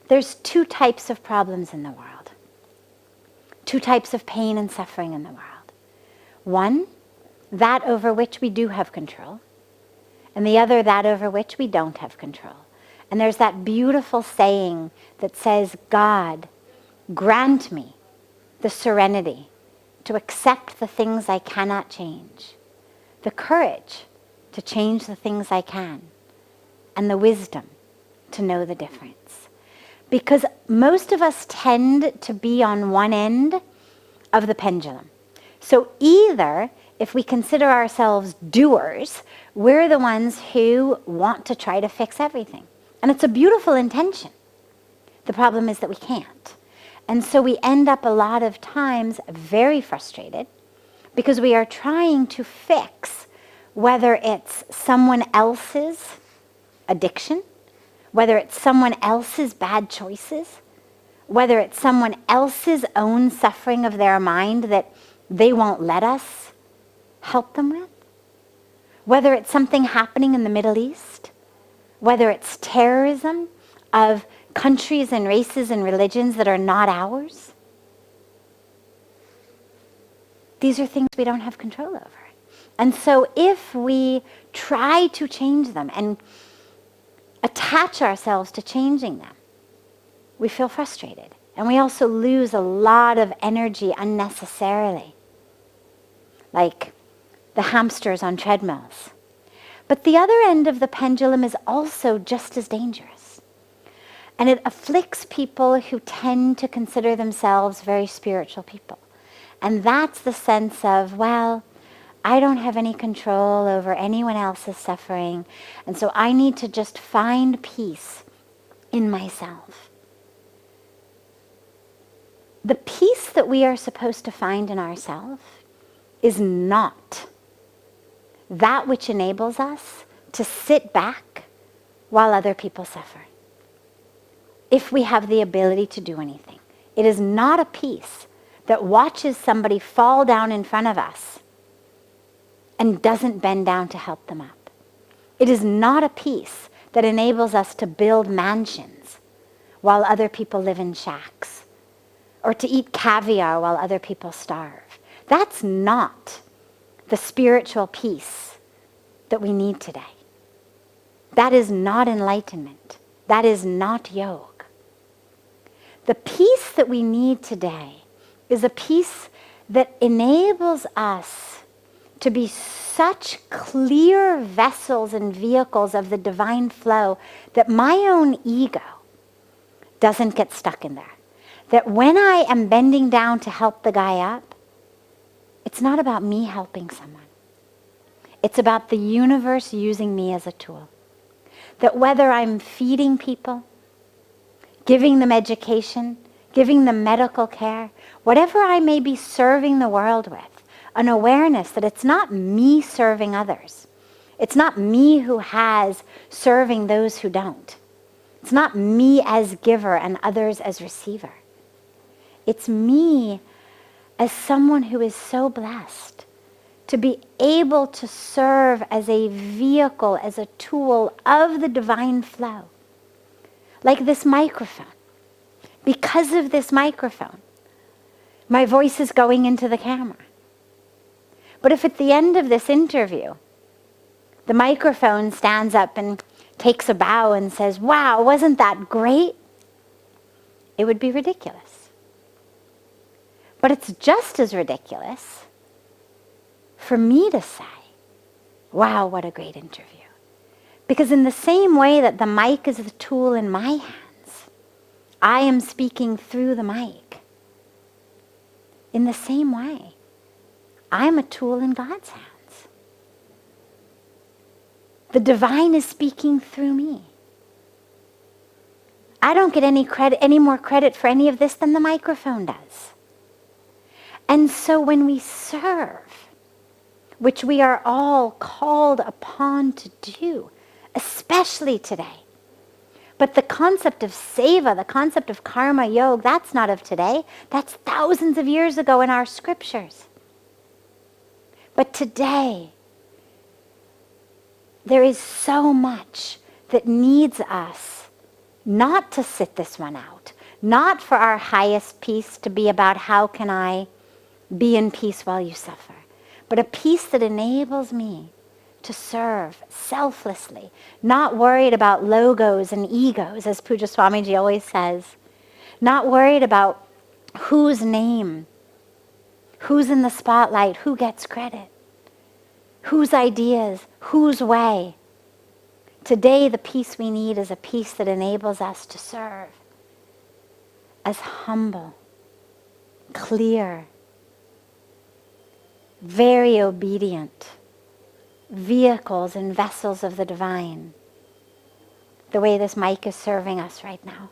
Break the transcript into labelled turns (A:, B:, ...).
A: there's two types of problems in the world. Two types of pain and suffering in the world. One, that over which we do have control, and the other, that over which we don't have control. And there's that beautiful saying that says, God, grant me the serenity to accept the things I cannot change, the courage to change the things I can, and the wisdom to know the difference. Because most of us tend to be on one end of the pendulum. So either, if we consider ourselves doers, we're the ones who want to try to fix everything. And it's a beautiful intention. The problem is that we can't. And so we end up a lot of times very frustrated because we are trying to fix whether it's someone else's addiction, whether it's someone else's bad choices, whether it's someone else's own suffering of their mind that they won't let us help them with, whether it's something happening in the Middle East, whether it's terrorism of countries and races and religions that are not ours. These are things we don't have control over. And so if we try to change them and attach ourselves to changing them, we feel frustrated. And we also lose a lot of energy unnecessarily, like the hamsters on treadmills. But the other end of the pendulum is also just as dangerous. And it afflicts people who tend to consider themselves very spiritual people. And that's the sense of, well, I don't have any control over anyone else's suffering, and so I need to just find peace in myself. The peace that we are supposed to find in ourselves is not that which enables us to sit back while other people suffer. If we have the ability to do anything. It is not a peace that watches somebody fall down in front of us and doesn't bend down to help them up. It is not a peace that enables us to build mansions while other people live in shacks, or to eat caviar while other people starve. That's not the spiritual peace that we need today. That is not enlightenment. That is not yoga. The peace that we need today is a peace that enables us to be such clear vessels and vehicles of the divine flow that my own ego doesn't get stuck in there. That when I am bending down to help the guy up, it's not about me helping someone. It's about the universe using me as a tool. That whether I'm feeding people, giving them education, giving them medical care, whatever I may be serving the world with, an awareness that it's not me serving others. It's not me who has serving those who don't. It's not me as giver and others as receiver. It's me as someone who is so blessed to be able to serve as a vehicle, as a tool of the divine flow. Like this microphone. Because of this microphone, my voice is going into the camera. But if at the end of this interview, the microphone stands up and takes a bow and says, wow, wasn't that great? It would be ridiculous. But it's just as ridiculous for me to say, wow, what a great interview. Because in the same way that the mic is the tool in my hands, I am speaking through the mic. In the same way, I'm a tool in God's hands. The divine is speaking through me. I don't get any more credit for any of this than the microphone does. And so when we serve, which we are all called upon to do, especially today, but the concept of seva, the concept of karma yoga, that's not of today. That's thousands of years ago in our scriptures. But today, there is so much that needs us not to sit this one out, not for our highest peace to be about how can I be in peace while you suffer, but a peace that enables me to serve selflessly, not worried about logos and egos, as Pujya Sahviji always says, not worried about whose name, who's in the spotlight, who gets credit, whose ideas, whose way. Today, the peace we need is a peace that enables us to serve as humble, clear, very obedient vehicles and vessels of the divine, the way this mic is serving us right now.